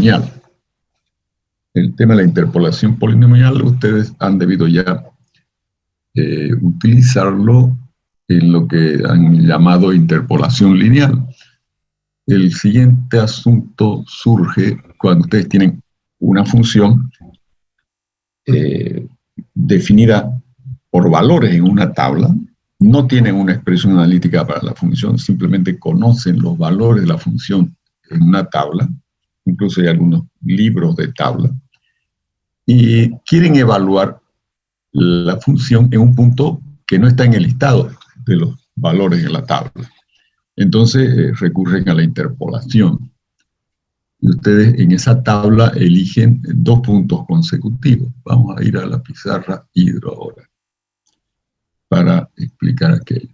polinomial. El tema de la interpolación polinomial, ustedes han debido ya utilizarlo en lo que han llamado interpolación lineal. El siguiente asunto surge cuando ustedes tienen una función definida por valores en una tabla, no tienen una expresión analítica para la función, simplemente conocen los valores de la función en una tabla, incluso hay algunos libros de tabla, y quieren evaluar la función en un punto que no está en el listado de los valores en la tabla. Entonces recurren a la interpolación. Y ustedes en esa tabla eligen 2 puntos consecutivos. Vamos a ir a la pizarra hidro ahora para explicar aquello.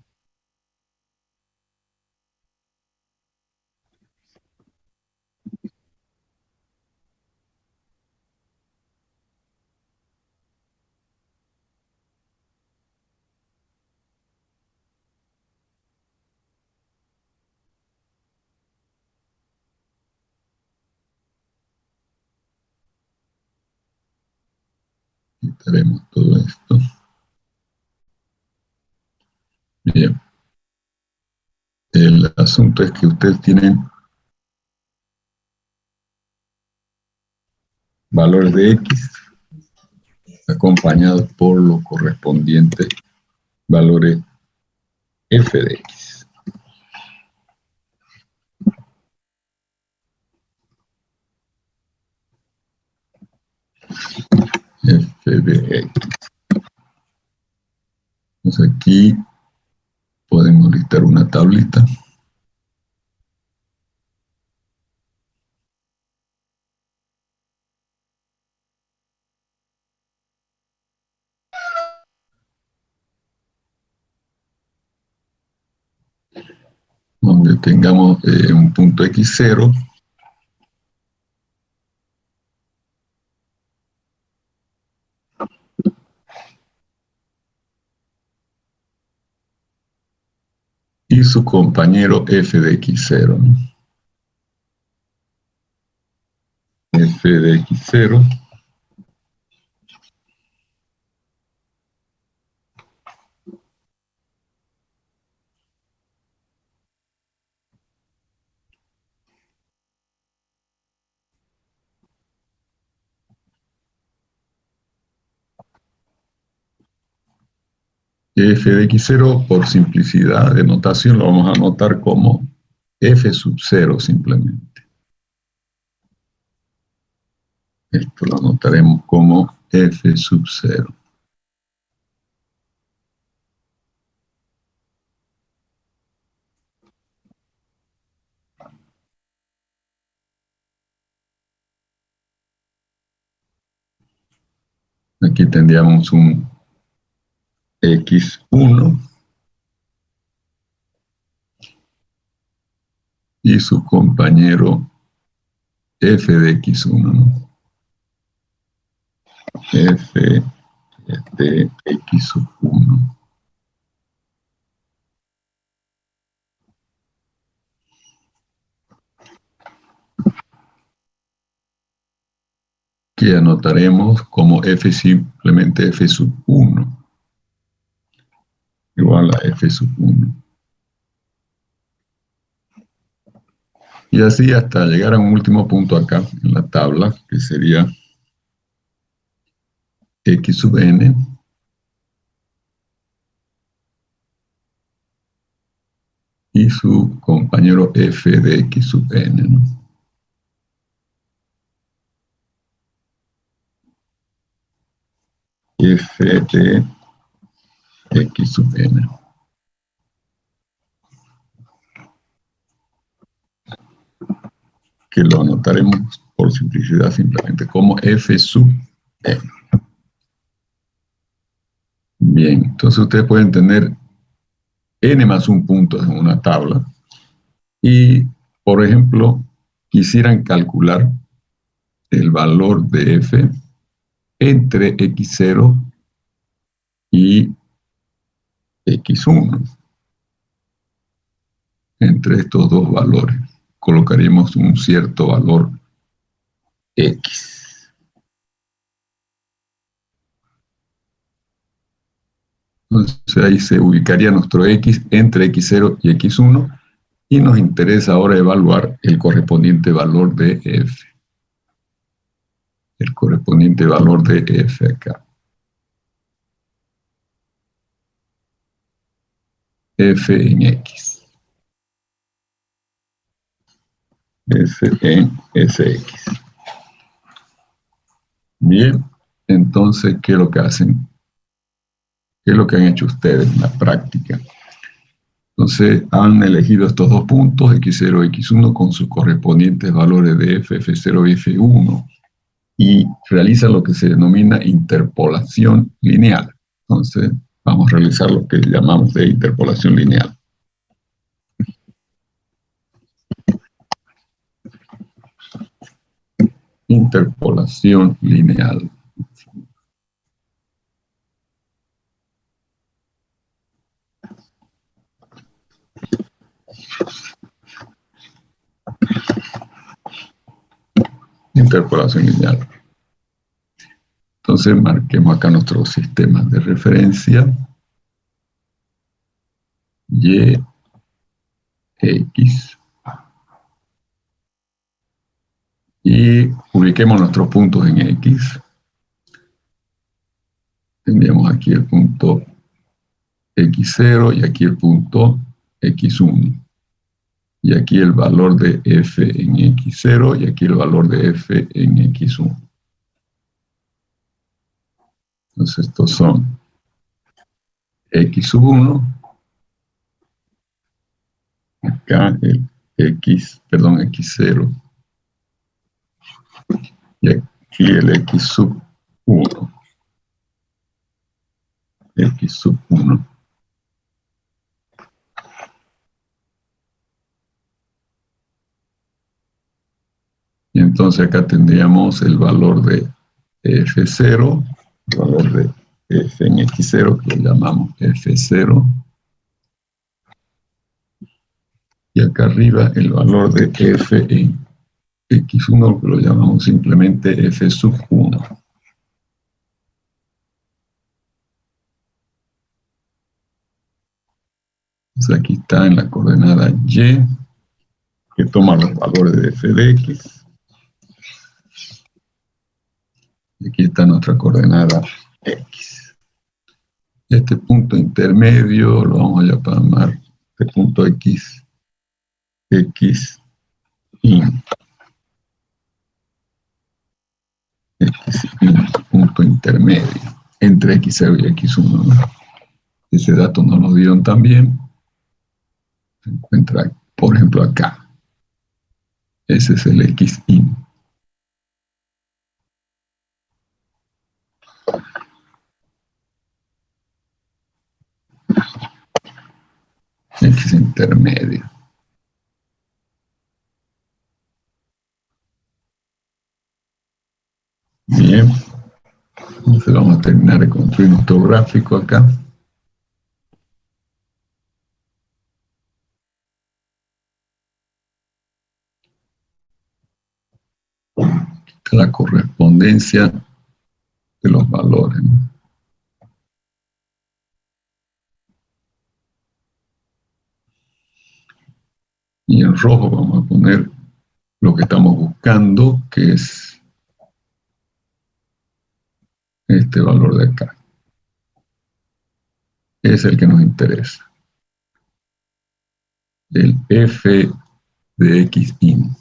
Quitaremos todo esto. Bien. El asunto es que ustedes tienen valores de X acompañados por los correspondientes valores f de X. F de X. Entonces aquí podemos listar una tablita. Donde tengamos un punto X0 y su compañero f de X0, ¿no? F de X0 f de X0, por simplicidad de notación, lo vamos a anotar como f sub 0 simplemente. Esto lo anotaremos como f sub 0. Aquí tendríamos un X1 y su compañero f de X1, ¿no? F de X sub 1. Que anotaremos como f simplemente f sub 1 igual a f sub 1. Y así hasta llegar a un último punto acá en la tabla, que sería x sub n y su compañero f de x sub n, ¿no? F de x sub n. Que lo anotaremos por simplicidad simplemente como f sub n. Bien, entonces ustedes pueden tener n más un punto en una tabla y, por ejemplo, quisieran calcular el valor de f entre x0 y x1. Entre estos dos valores colocaríamos un cierto valor X. Entonces ahí se ubicaría nuestro X entre X0 y X1 y nos interesa ahora evaluar el correspondiente valor de F. El correspondiente valor de F acá. F en X. F en Sx. Bien, entonces, ¿qué es lo que hacen? ¿Qué es lo que han hecho ustedes en la práctica? Entonces, han elegido estos dos puntos, X0 y X1, con sus correspondientes valores de F, F0 y F1, y realizan lo que se denomina interpolación lineal. Entonces, vamos a realizar lo que llamamos de interpolación lineal. Interpolación lineal. Interpolación lineal. Entonces, marquemos acá nuestros sistemas de referencia. Y, X. Y ubiquemos nuestros puntos en X. Tendríamos aquí el punto X0 y aquí el punto X1. Y aquí el valor de F en X0 y aquí el valor de F en X1. Entonces estos son X1, acá el X0 y aquí el X1. X1. Y entonces acá tendríamos el valor de F0, el valor de F en X0, que lo llamamos F0. Y acá arriba el valor de F en X1, que lo llamamos simplemente F sub 1. Entonces aquí está en la coordenada Y, que toma los valores de F de X. Y aquí está nuestra coordenada X. Este punto intermedio lo vamos a llamar este punto X, X in. X in, punto intermedio, entre X0 y X1, ¿no? Ese dato nos lo dieron también. Se encuentra, por ejemplo, acá. Ese es el X in. X intermedio. Bien. Entonces vamos a terminar de construir nuestro gráfico acá. Aquí está la correspondencia de los valores, ¿no? Y en rojo vamos a poner lo que estamos buscando, que es este valor de acá. Es el que nos interesa. El F de X in.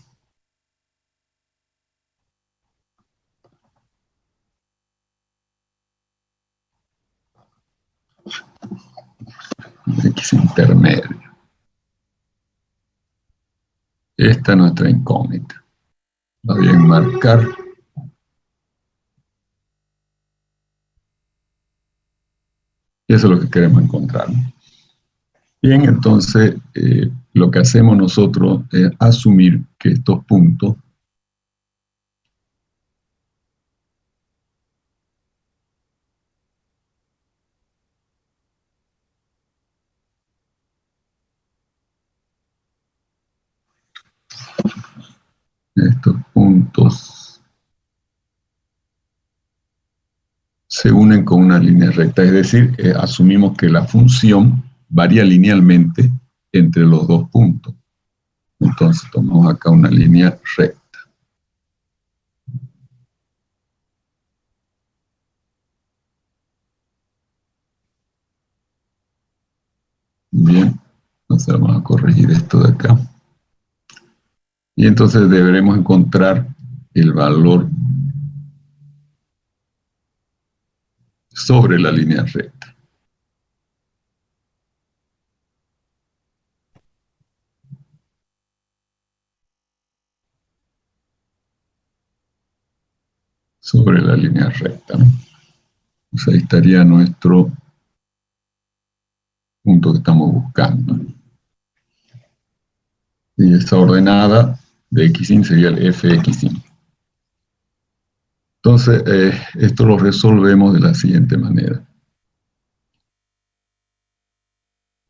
X intermedio. Esta es nuestra incógnita. La voy a enmarcar. Y eso es lo que queremos encontrar. Bien, entonces lo que hacemos nosotros es asumir que estos puntos estos puntos se unen con una línea recta, es decir, asumimos que la función varía linealmente entre los dos puntos. Entonces tomamos acá una línea recta. Bien, entonces vamos a corregir esto de acá. Y entonces deberemos encontrar el valor sobre la línea recta. Sobre la línea recta, ¿no? Pues ahí estaría nuestro punto que estamos buscando. Y esta ordenada de xin sería el fxin. Entonces, esto lo resolvemos de la siguiente manera.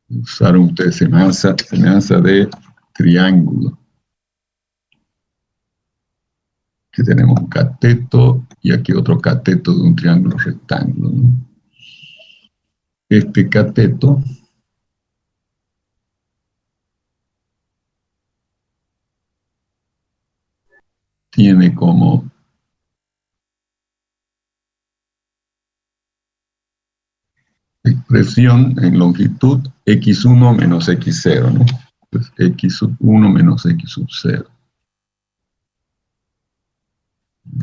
Usaron ustedes semejanza de triángulo. Aquí tenemos un cateto y aquí otro cateto de un triángulo rectángulo, ¿no? Este cateto tiene como expresión en longitud x1 menos x0, ¿no? Pues x sub 1 menos x sub 0.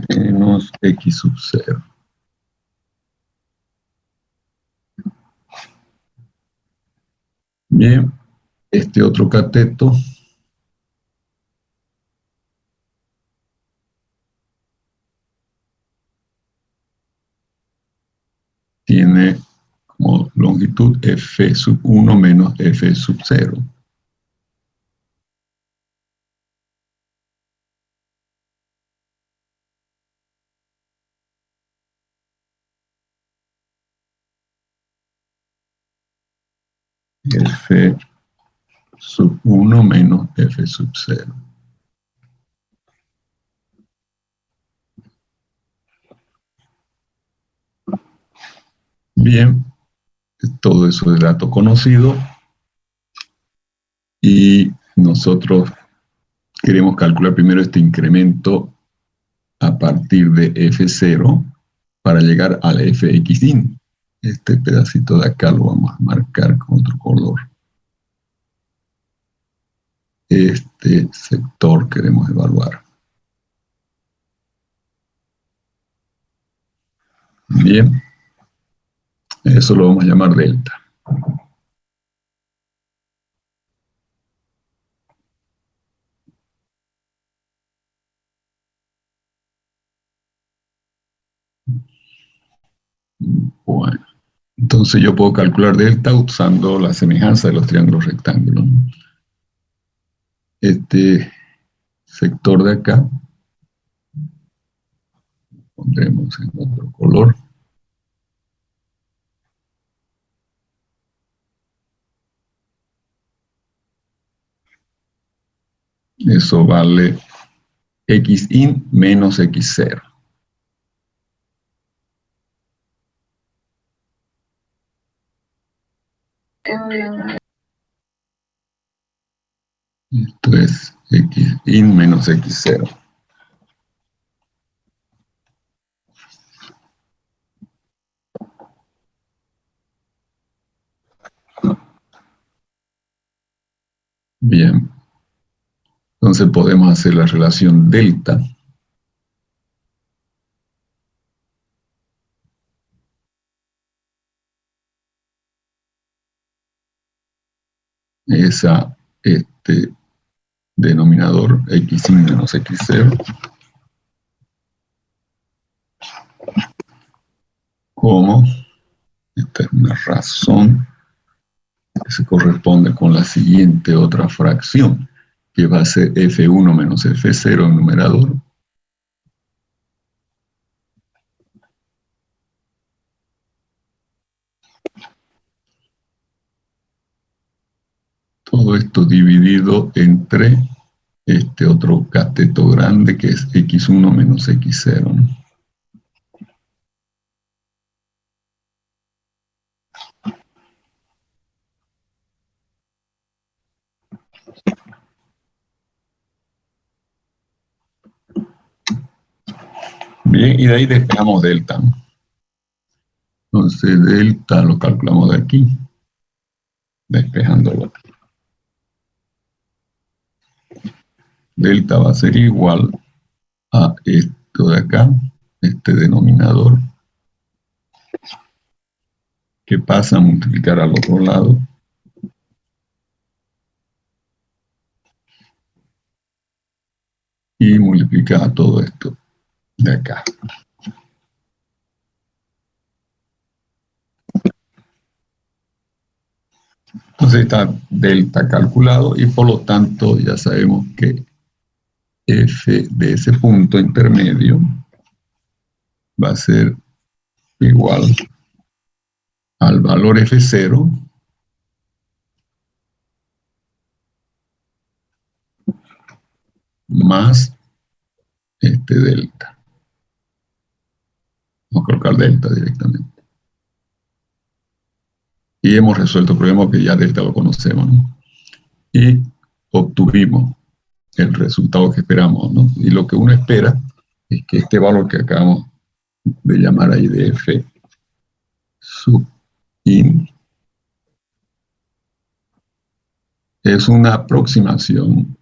Menos x sub 0. Bien, este otro cateto tiene como longitud f sub 1 menos f sub 0. F sub 1 menos f sub 0. Bien, todo eso es dato conocido y nosotros queremos calcular primero este incremento a partir de f0 para llegar al fxin. Este pedacito de acá lo vamos a marcar con otro color. Este sector queremos evaluar. Bien, eso lo vamos a llamar delta. Bueno, entonces yo puedo calcular delta usando la semejanza de los triángulos rectángulos. Este sector de acá pondremos en otro color. Eso vale xin menos x0. Esto es xin menos x0. Bien. Entonces podemos hacer la relación delta. Esa denominador xin menos x0 como esta es una razón que se corresponde con la siguiente otra fracción, que va a ser f1 menos f0 en numerador. Todo esto dividido entre este otro cateto grande que es x1 menos x0, ¿no? Bien, y de ahí despejamos delta, ¿no? Entonces, delta lo calculamos de aquí, despejándolo. Delta va a ser igual a esto de acá, este denominador, que pasa a multiplicar al otro lado. Y multiplica todo esto de acá. Entonces está delta calculado y por lo tanto ya sabemos que f de ese punto intermedio va a ser igual al valor f0 más este delta. Vamos a colocar delta directamente. Y hemos resuelto el problema que ya delta lo conocemos, ¿no? Y obtuvimos el resultado que esperamos, ¿no? Y lo que uno espera es que este valor que acabamos de llamar ahí de f sub in es una aproximación,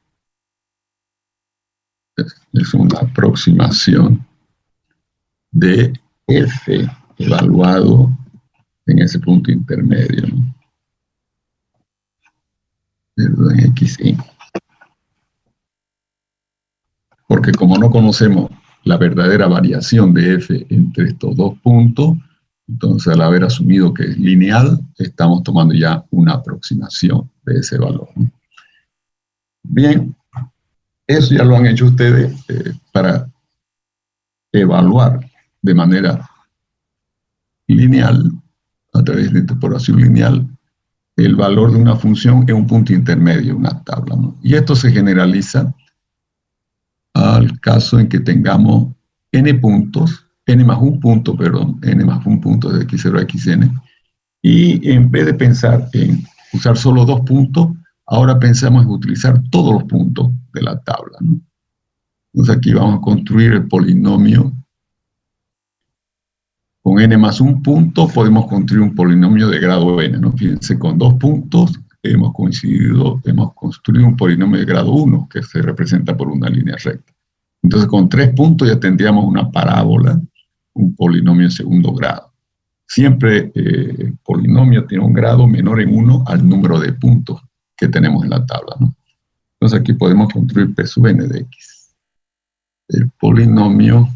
de f evaluado en ese punto intermedio, ¿no? En xi. Porque como no conocemos la verdadera variación de f entre estos dos puntos, entonces al haber asumido que es lineal, estamos tomando ya una aproximación de ese valor, ¿no? Bien, eso ya lo han hecho ustedes para evaluar de manera lineal, a través de interpolación lineal, el valor de una función en un punto intermedio, una tabla, ¿no? Y esto se generaliza al caso en que tengamos n puntos, n más un punto, perdón, n más un punto de x0 a xn, y en vez de pensar en usar solo dos puntos, ahora pensamos en utilizar todos los puntos de la tabla, ¿no? Entonces aquí vamos a construir el polinomio. Con n más un punto podemos construir un polinomio de grado n, ¿no? Fíjense, con dos puntos hemos construido un polinomio de grado 1, que se representa por una línea recta. Entonces, con tres puntos ya tendríamos una parábola, un polinomio de segundo grado. Siempre el polinomio tiene un grado menor en 1 al número de puntos que tenemos en la tabla, ¿no? Entonces aquí podemos construir P sub n de x. El polinomio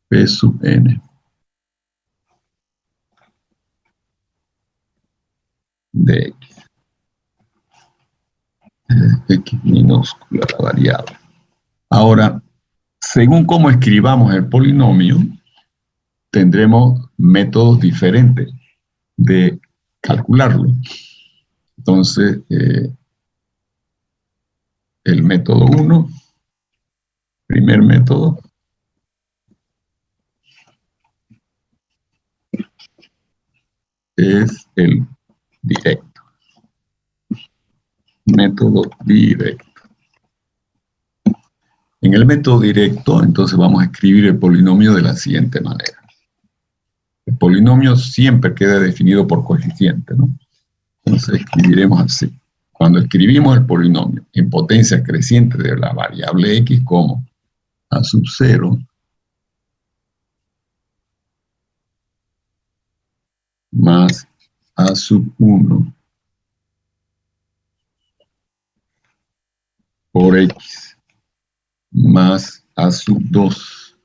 P sub n de x. X minúscula la variable. Ahora, según cómo escribamos el polinomio, tendremos métodos diferentes de calcularlo. Entonces, el método 1, primer método, es el directo. Método directo. En el método directo, entonces vamos a escribir el polinomio de la siguiente manera. El polinomio siempre queda definido por coeficiente, ¿no? Entonces escribiremos así. Cuando escribimos el polinomio en potencia creciente de la variable x como a sub 0 más a sub 1 por x más a sub 2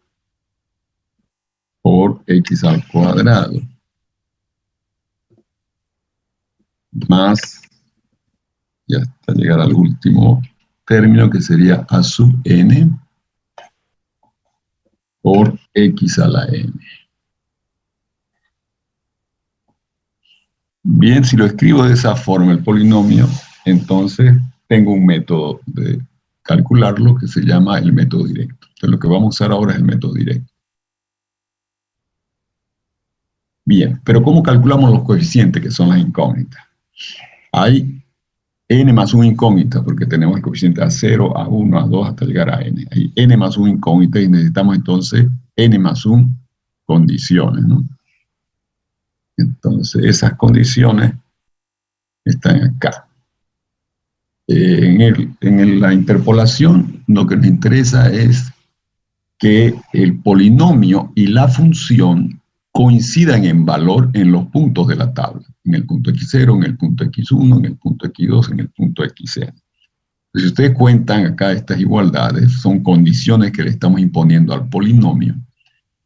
por x al cuadrado más, y hasta llegar al último término que sería a sub n por x a la n. Bien, si lo escribo de esa forma, el polinomio, entonces tengo un método de calcularlo que se llama el método directo. Entonces lo que vamos a usar ahora es el método directo. Bien, pero ¿cómo calculamos los coeficientes, que son las incógnitas? Hay n más 1 incógnita, porque tenemos el coeficiente A0, A1, A2 hasta llegar a n. Hay n más 1 incógnita y necesitamos entonces n más 1 condiciones, ¿no? Entonces, esas condiciones están acá. En la interpolación, lo que nos interesa es que el polinomio y la función coincidan en valor en los puntos de la tabla, en el punto x0, en el punto x1, en el punto x2, en el punto xn. Si ustedes cuentan acá estas igualdades, son condiciones que le estamos imponiendo al polinomio.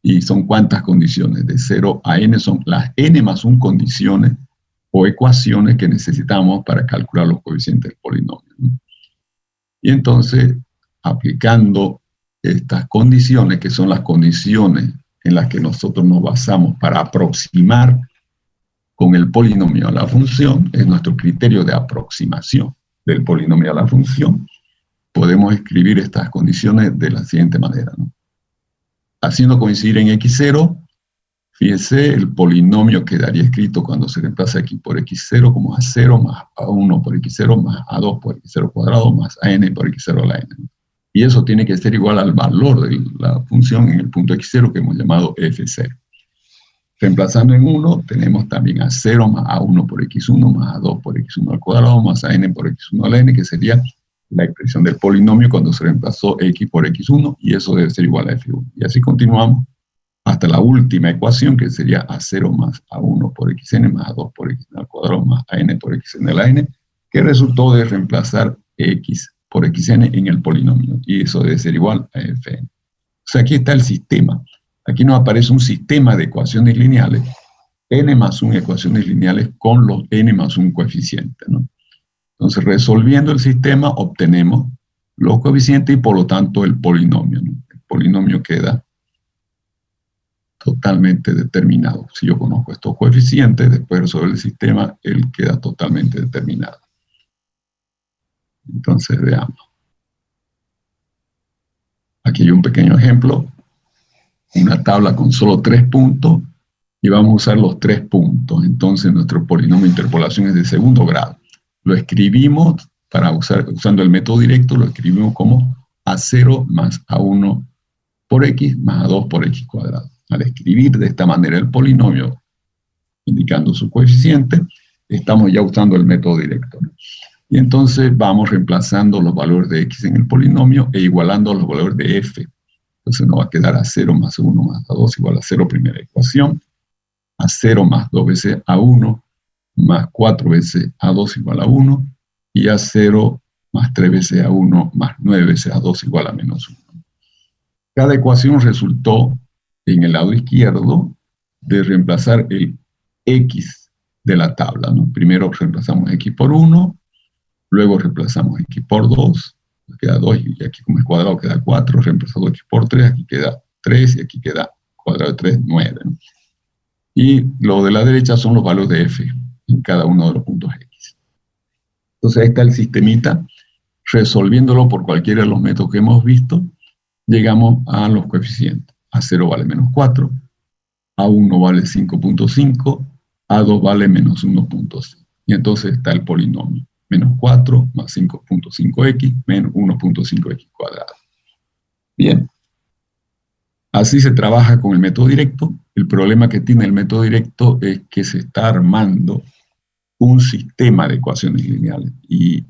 ¿Y son cuántas condiciones? De 0 a n son las n más 1 condiciones o ecuaciones que necesitamos para calcular los coeficientes del polinomio, ¿no? Y entonces, aplicando estas condiciones, que son las condiciones en las que nosotros nos basamos para aproximar con el polinomio a la función, es nuestro criterio de aproximación del polinomio a la función, podemos escribir estas condiciones de la siguiente manera, ¿no? Haciendo coincidir en x0, fíjense, el polinomio quedaría escrito cuando se reemplaza x por x0 como a0 más a1 por x0 más a2 por x0 cuadrado más a n por x0 a la n. Y eso tiene que ser igual al valor de la función en el punto x0 que hemos llamado f0. Reemplazando en 1, tenemos también a 0 más a1 por x1 más a2 por x1 al cuadrado más a n por x1 a la n, que sería la expresión del polinomio cuando se reemplazó x por x1, y eso debe ser igual a f1. Y así continuamos hasta la última ecuación, que sería a0 más a1 por xn más a2 por xn al cuadrado más a n por xn a la n, que resultó de reemplazar x por xn en el polinomio, y eso debe ser igual a fn. O sea, aquí está el sistema. Aquí nos aparece un sistema de ecuaciones lineales, n más 1 ecuaciones lineales con los n más 1 coeficientes, ¿no? Entonces, resolviendo el sistema, obtenemos los coeficientes y por lo tanto el polinomio, ¿no? El polinomio queda totalmente determinado. Si yo conozco estos coeficientes, después de resolver el sistema, él queda totalmente determinado. Entonces, veamos. Aquí hay un pequeño ejemplo, una tabla con solo 3 puntos, y vamos a usar los 3 puntos. Entonces, nuestro polinomio de interpolación es de segundo grado. Lo escribimos, usando el método directo, lo escribimos como a0 más a1 por x más a2 por x cuadrado. Al escribir de esta manera el polinomio, indicando su coeficiente, estamos ya usando el método directo, ¿no? Y entonces vamos reemplazando los valores de x en el polinomio e igualando los valores de f. Entonces nos va a quedar a0 más 1 más a2 igual a 0, primera ecuación. A0 más 2 veces a1 más 4 veces a2 igual a 1. Y a0 más 3 veces a1 más 9 veces a2 igual a menos 1. Cada ecuación resultó en el lado izquierdo de reemplazar el x de la tabla, ¿no? Primero reemplazamos x por 1, luego reemplazamos x por 2, queda 2, y aquí como es cuadrado queda 4, reemplazado x por 3, aquí queda 3, y aquí queda cuadrado de 3, 9, ¿no? Y lo de la derecha son los valores de f en cada uno de los puntos x. Entonces ahí está el sistemita, resolviéndolo por cualquiera de los métodos que hemos visto, llegamos a los coeficientes. A0 vale menos 4, A1 vale 5.5, A2 vale menos 1.5. Y entonces está el polinomio. Menos 4 más 5.5x menos 1.5x cuadrado. Bien. Así se trabaja con el método directo. El problema que tiene el método directo es que se está armando un sistema de ecuaciones lineales. Y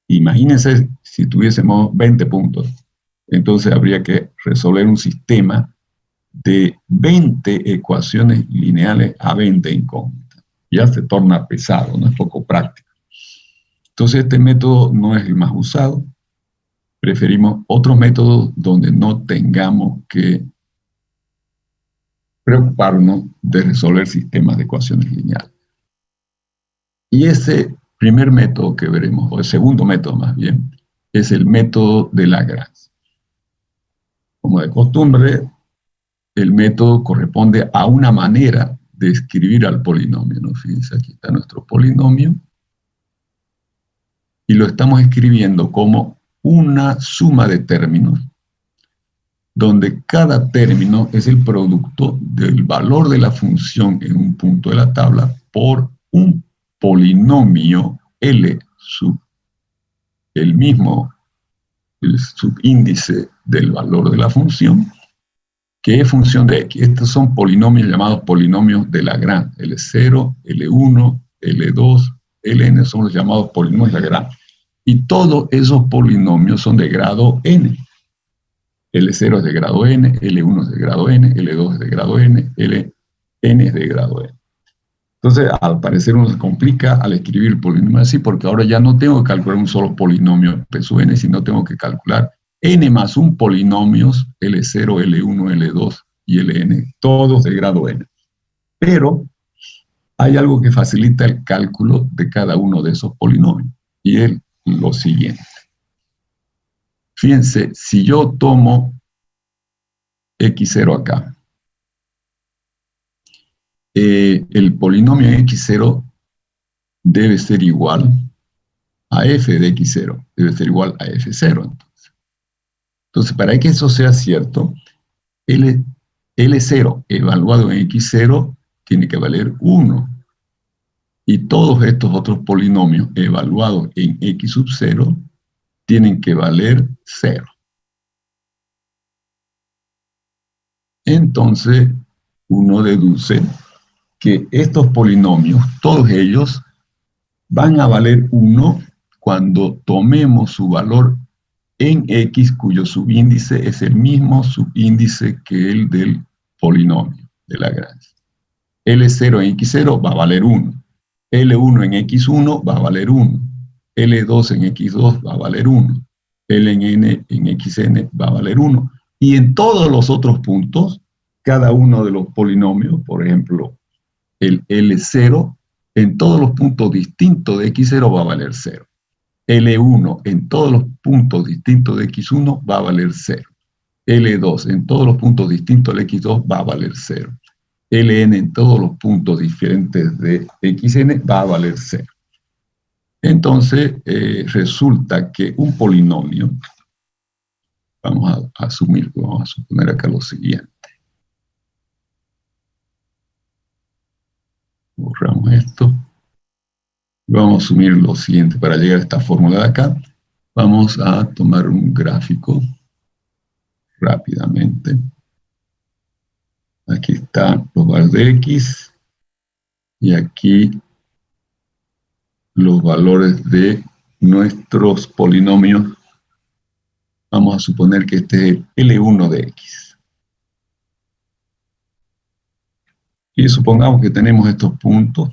imagínense si tuviésemos 20 puntos. Entonces habría que resolver un sistema de 20 ecuaciones lineales a 20 incógnitas. Ya se torna pesado, no es poco práctico. Entonces este método no es el más usado. Preferimos otros métodos donde no tengamos que preocuparnos de resolver sistemas de ecuaciones lineales. Y ese primer método que veremos, o el segundo método más bien, es el método de Lagrange. Como de costumbre, el método corresponde a una manera de escribir al polinomio, ¿no? Fíjense, aquí está nuestro polinomio. Y lo estamos escribiendo como una suma de términos, donde cada término es el producto del valor de la función en un punto de la tabla por un polinomio L sub el mismo el subíndice del valor de la función, que es función de x. Estos son polinomios llamados polinomios de Lagrange. L0, L1, L2, Ln son los llamados polinomios de Lagrange. Y todos esos polinomios son de grado n. L0 es de grado n, L1 es de grado n, L2 es de grado n, Ln es de grado n. Entonces, al parecer uno se complica al escribir polinomios así, porque ahora ya no tengo que calcular un solo polinomio P sub n, sino tengo que calcular n más un polinomios L0, L1, L2 y Ln, todos de grado n. Pero hay algo que facilita el cálculo de cada uno de esos polinomios, y es lo siguiente. Fíjense, si yo tomo x0 acá, el polinomio x0 debe ser igual a f de x0, debe ser igual a f0. Entonces, para que eso sea cierto, L0 evaluado en x0 tiene que valer 1. Y todos estos otros polinomios evaluados en x sub 0 tienen que valer 0. Entonces, uno deduce que estos polinomios, todos ellos, van a valer 1 cuando tomemos su valor en x, cuyo subíndice es el mismo subíndice que el del polinomio de Lagrange. L0 en x0 va a valer 1. L1 en x1 va a valer 1. L2 en x2 va a valer 1. Ln en xn va a valer 1. Y en todos los otros puntos, cada uno de los polinomios, por ejemplo, el L0, en todos los puntos distintos de x0 va a valer 0. L1 en todos los puntos distintos de x1 va a valer 0. L2 en todos los puntos distintos de x2 va a valer 0. Ln en todos los puntos diferentes de xn va a valer 0. Entonces, resulta que un polinomio, vamos a suponer acá lo siguiente. Borramos esto. Vamos a asumir lo siguiente. Para llegar a esta fórmula de acá, vamos a tomar un gráfico rápidamente. Aquí están los valores de x y aquí los valores de nuestros polinomios. Vamos a suponer que este es el L1 de x. Y supongamos que tenemos estos puntos,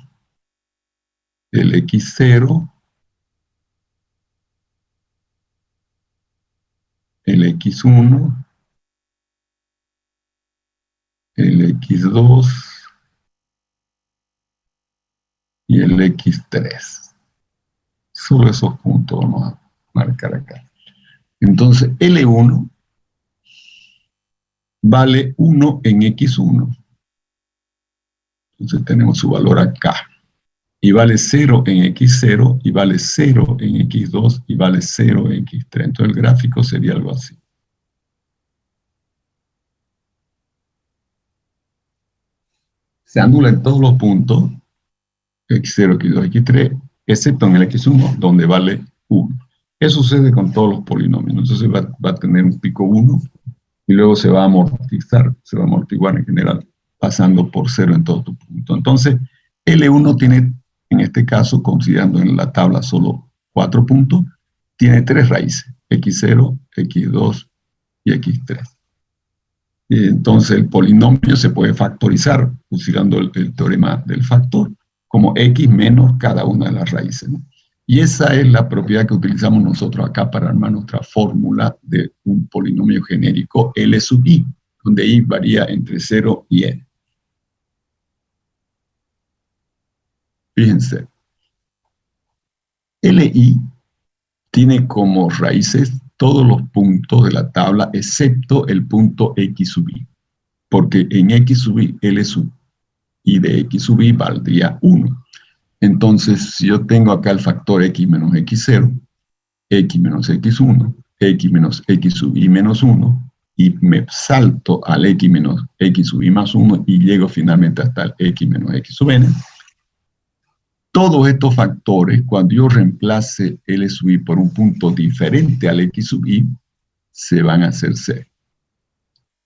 el x0, el x1, el x2 y el x3. Solo esos puntos vamos a marcar acá. Entonces, L1 vale 1 en x1. Entonces tenemos su valor acá. Y vale 0 en x0, y vale 0 en x2, y vale 0 en x3. Entonces el gráfico sería algo así. Se anula en todos los puntos, x0, x2, x3, excepto en el x1, donde vale 1. Eso sucede con todos los polinomios. Entonces va a tener un pico 1, y luego se va a amortizar, se va a amortiguar en general, pasando por 0 en todos tus puntos. Entonces, L1 tiene, en este caso, considerando en la tabla solo 4 puntos, tiene 3 raíces, x0, x2 y x3. Y entonces el polinomio se puede factorizar usando el teorema del factor como x menos cada una de las raíces, ¿no? Y esa es la propiedad que utilizamos nosotros acá para armar nuestra fórmula de un polinomio genérico L sub i, donde i varía entre 0 y n. Fíjense, Li tiene como raíces todos los puntos de la tabla excepto el punto x sub i, porque en x sub i, L sub i de x sub i valdría 1. Entonces, si yo tengo acá el factor x menos x0, x menos x1, x menos x sub i menos 1, y me salto al x menos x sub i más 1 y llego finalmente hasta el x menos x sub n, Todos estos factores, cuando yo reemplace L sub i por un punto diferente al X sub i, se van a hacer cero.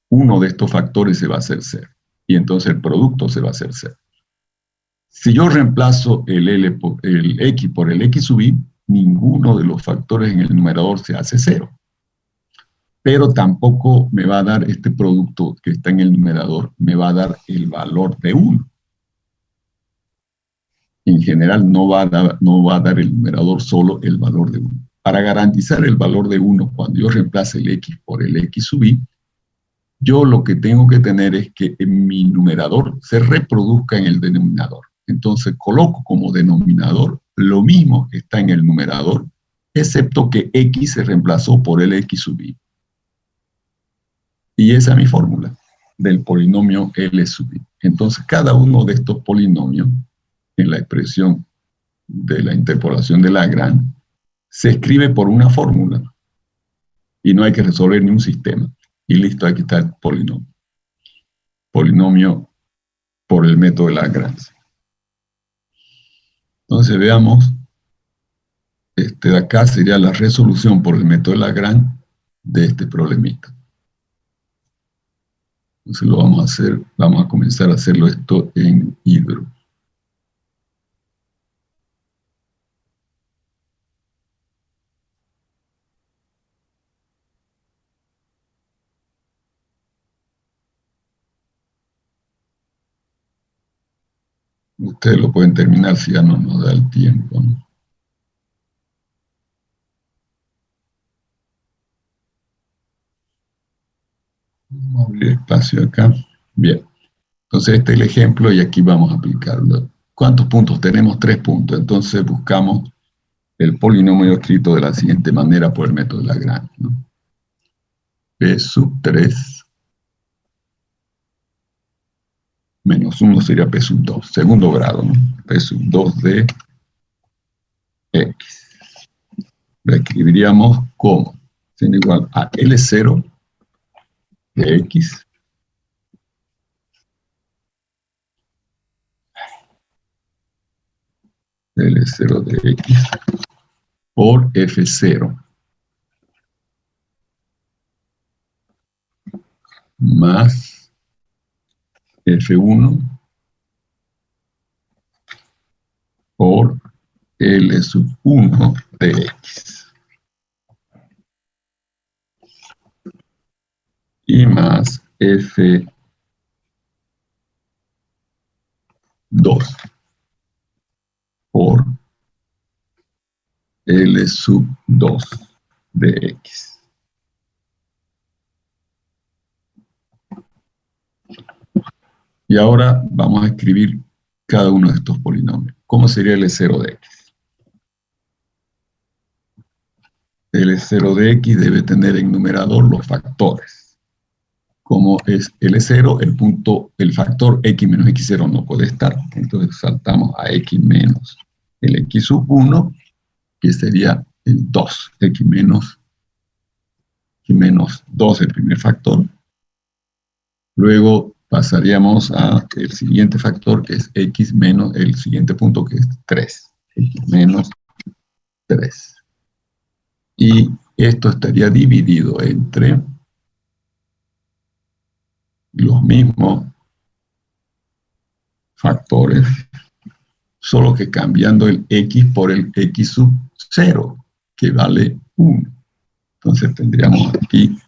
Uno de estos factores se va a hacer cero. Y entonces el producto se va a hacer cero. Si yo reemplazo el X por el X sub i, ninguno de los factores en el numerador se hace cero. Pero tampoco me va a dar este producto que está en el numerador, me va a dar el valor de 1. En general no va a dar el numerador solo el valor de 1. Para garantizar el valor de 1 cuando yo reemplace el X por el X sub i, yo lo que tengo que tener es que en mi numerador se reproduzca en el denominador. Entonces coloco como denominador lo mismo que está en el numerador, excepto que X se reemplazó por el X sub i. Y esa es mi fórmula del polinomio L sub i. Entonces cada uno de estos polinomios en la expresión de la interpolación de Lagrange se escribe por una fórmula y no hay que resolver ni un sistema. Y listo, aquí está el polinomio. Polinomio por el método de Lagrange. Entonces veamos, de acá sería la resolución por el método de Lagrange de este problemita. Entonces lo vamos a hacer, vamos a comenzar a hacerlo esto en hidro. Ustedes lo pueden terminar si ya no nos da el tiempo, ¿no? Vamos a abrir espacio acá. Bien. Entonces este es el ejemplo y aquí vamos a aplicarlo. ¿Cuántos puntos tenemos? 3 puntos. Entonces buscamos el polinomio escrito de la siguiente manera por el método de Lagrange, ¿no? P sub 3 menos 1 sería P sub 2, segundo grado, ¿no? P sub 2 de X. Lo escribiríamos como siendo igual a L0 de X L0 de X por F0 más F1 por L sub 1 de X. Y más F2 por L sub 2 de X. Y ahora vamos a escribir cada uno de estos polinomios. ¿Cómo sería L0 de X? L0 de X debe tener en numerador los factores. Como es L0, el factor X menos X0 no puede estar. Entonces saltamos a X menos el X sub 1, que sería el 2. X menos 2, el primer factor. Luego pasaríamos al siguiente factor, que es X menos el siguiente punto, que es 3. X menos 3. Y esto estaría dividido entre los mismos factores, solo que cambiando el X por el X sub 0, que vale 1. Entonces tendríamos aquí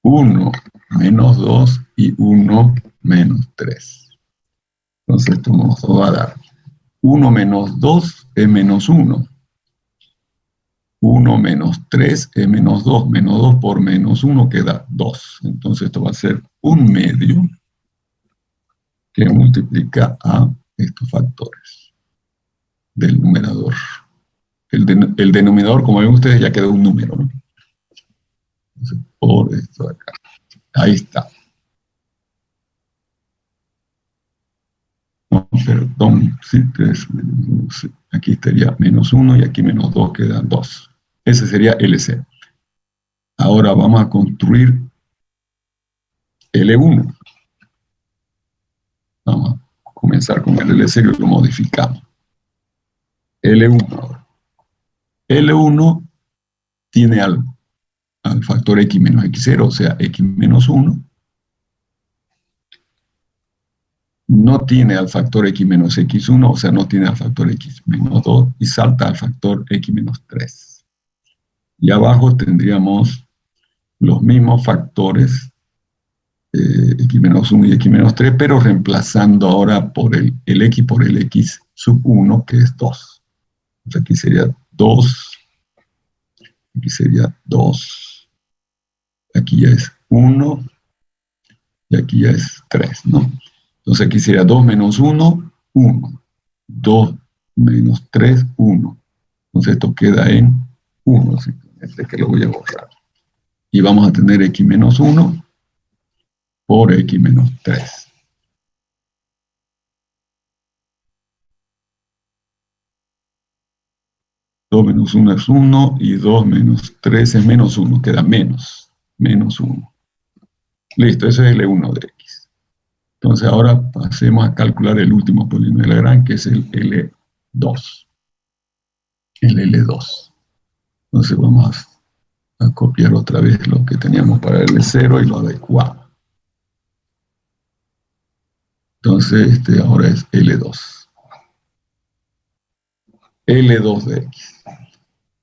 1 menos 2 y 1 menos 3. Entonces esto nos va a dar 1 menos 2 es menos 1. 1 menos 3 es menos 2. Menos 2 por menos 1 queda 2. Entonces esto va a ser 1 medio que multiplica a estos factores del numerador. El denominador, como ven ustedes, ya quedó un número, ¿no? Entonces, por esto de acá. Ahí está. No, perdón, sí, 3, aquí estaría menos 1 y aquí menos 2 quedan 2. Ese sería L0. Ahora vamos a construir L1. Vamos a comenzar con el L0 y lo modificamos. L1 ahora. L1 tiene al factor x menos x0, o sea, x menos 1. No tiene al factor x menos x1, o sea, no tiene al factor x menos 2, y salta al factor x menos 3. Y abajo tendríamos los mismos factores, x menos 1 y x menos 3, pero reemplazando ahora por el x por el x sub 1, que es 2. Entonces aquí sería 2, aquí sería 2, aquí ya es 1, y aquí ya es 3, ¿no? Entonces aquí sería 2 menos 1, 1. 2 menos 3, 1. Entonces esto queda en 1, simplemente, que lo voy a borrar. Y vamos a tener x menos 1 por x menos 3. Dos menos 1 es 1 y 2 menos 3 es menos 1, queda menos 1. Listo, eso es L1 de x. Entonces ahora pasemos a calcular el último polinomio de Lagrange, que es el L2. El L2. Entonces vamos a copiar otra vez lo que teníamos para el L0 y lo adecuamos. Entonces ahora es L2. L2 de x.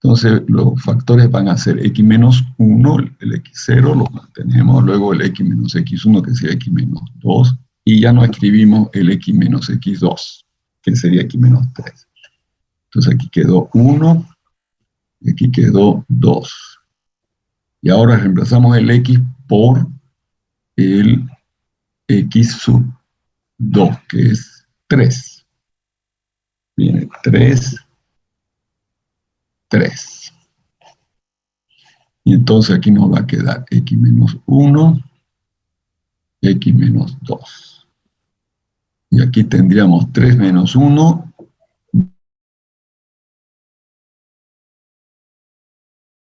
Entonces los factores van a ser x menos 1, el x0 lo mantenemos, luego el x menos x1, que sería x menos 2, y ya no escribimos el x menos x2, que sería x menos 3. Entonces aquí quedó 1, y aquí quedó 2. Y ahora reemplazamos el x por el x sub 2, que es 3. Viene 3, 3. Y entonces aquí nos va a quedar x menos 1, x menos 2. Y aquí tendríamos 3 menos 1